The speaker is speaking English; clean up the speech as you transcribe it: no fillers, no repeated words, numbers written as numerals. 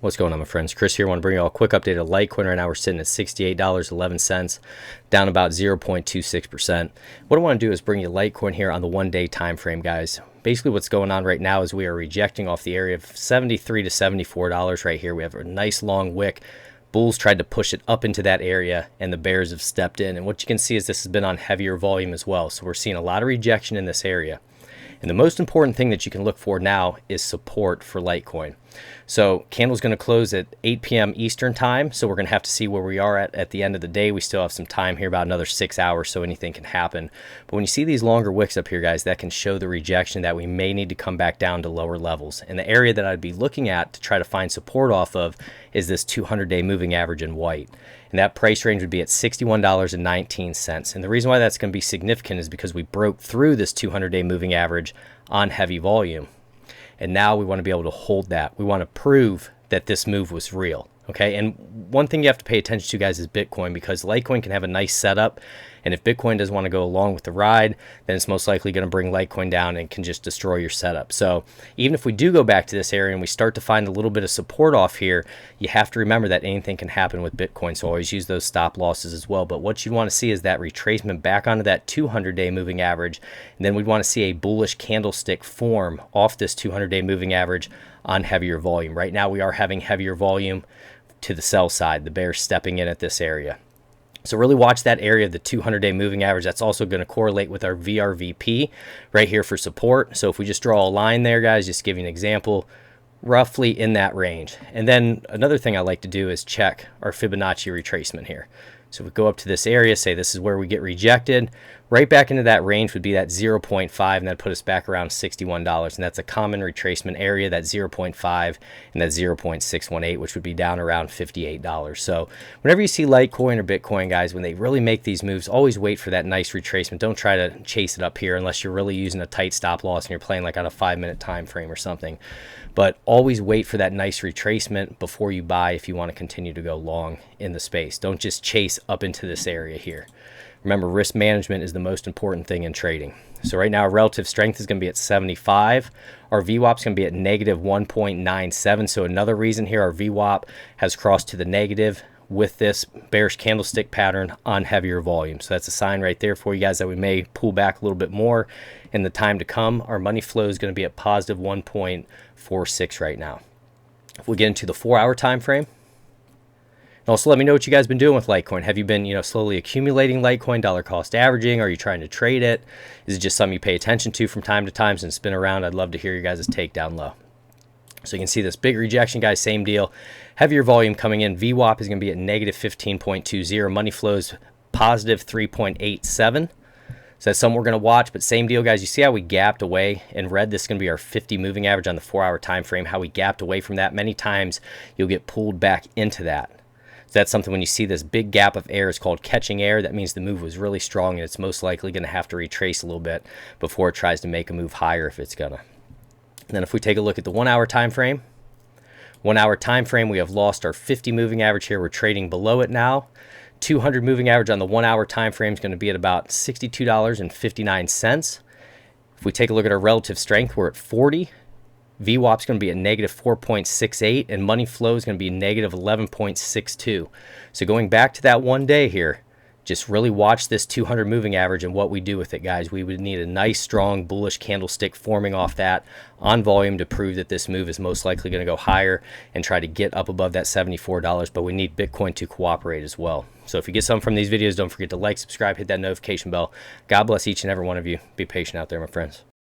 What's going on, my friends? Chris here. I want to bring you all a quick update of Litecoin. Right now we're sitting at $68.11, down about 0.26%. What I want to do is bring you Litecoin here on the 1-day time frame, guys. Basically what's going on right now is we are rejecting off the area of $73 to $74 right here. We have a nice long wick. Bulls tried to push it up into that area and the bears have stepped in. And what you can see is this has been on heavier volume as well. So we're seeing a lot of rejection in this area. And the most important thing that you can look for now is support for Litecoin. So candle's going to close at 8 p.m. Eastern time. So we're going to have to see where we are at the end of the day. We still have some time here, about another 6 hours, so anything can happen. But when you see these longer wicks up here, guys, that can show the rejection that we may need to come back down to lower levels. And the area that I'd be looking at to try to find support off of is this 200-day moving average in white. And that price range would be at $61.19. And the reason why that's going to be significant is because we broke through this 200-day moving average on heavy volume. And now we want to be able to hold that. We want to prove that this move was real. Okay, and one thing you have to pay attention to, guys, is Bitcoin, because Litecoin can have a nice setup, and if Bitcoin doesn't want to go along with the ride, then it's most likely going to bring Litecoin down and can just destroy your setup. So even if we do go back to this area and we start to find a little bit of support off here, you have to remember that anything can happen with Bitcoin, so always use those stop losses as well. But what you want to see is that retracement back onto that 200-day moving average, and then we'd want to see a bullish candlestick form off this 200-day moving average on heavier volume. Right now we are having heavier volume to the sell side, the bears stepping in at this area. So really watch that area of the 200-day moving average. That's also going to correlate with our VRVP right here for support. So if we just draw a line there, guys, just give you an example, roughly in that range. And then another thing I like to do is check our Fibonacci retracement here. So if we go up to this area, say this is where we get rejected, right back into that range would be that 0.5, and that'd put us back around $61. And that's a common retracement area, that 0.5 and that 0.618, which would be down around $58. So whenever you see Litecoin or Bitcoin, guys, when they really make these moves, always wait for that nice retracement. Don't try to chase it up here unless you're really using a tight stop loss and you're playing like on a 5-minute time frame or something. But always wait for that nice retracement before you buy if you want to continue to go long in the space. Don't just chase up into this area here. Remember, risk management is the most important thing in trading. So right now, our relative strength is going to be at 75. Our VWAP is going to be at negative 1.97. So another reason here, our VWAP has crossed to the negative with this bearish candlestick pattern on heavier volume. So that's a sign right there for you guys that we may pull back a little bit more in the time to come. Our money flow is going to be at positive 1.46 right now. If we get into the 4-hour time frame, also let me know what you guys been doing with Litecoin. Have you been, slowly accumulating Litecoin, dollar cost averaging? Are you trying to trade it? Is it just something you pay attention to from time to time and spin around? I'd love to hear your guys' take down low. So you can see this big rejection, guys, same deal. Heavier volume coming in. VWAP is going to be at negative 15.20. Money flows positive 3.87. So that's something we're going to watch, but same deal, guys. You see how we gapped away in red? This is going to be our 50 moving average on the 4-hour time frame, how we gapped away from that. Many times you'll get pulled back into that. So that's something when you see this big gap of air, it's called catching air. That means the move was really strong and it's most likely going to have to retrace a little bit before it tries to make a move higher if it's going to. And then if we take a look at the 1-hour time frame, 1-hour time frame, we have lost our 50 moving average here. We're trading below it now. 200 moving average on the 1-hour time frame is going to be at about $62.59. If we take a look at our relative strength, we're at 40. VWAP is going to be at negative 4.68, and money flow is going to be negative 11.62. So going back to that 1 day here, just really watch this 200 moving average and what we do with it, guys. We would need a nice, strong, bullish candlestick forming off that on volume to prove that this move is most likely going to go higher and try to get up above that $74, but we need Bitcoin to cooperate as well. So if you get something from these videos, don't forget to like, subscribe, hit that notification bell. God bless each and every one of you. Be patient out there, my friends.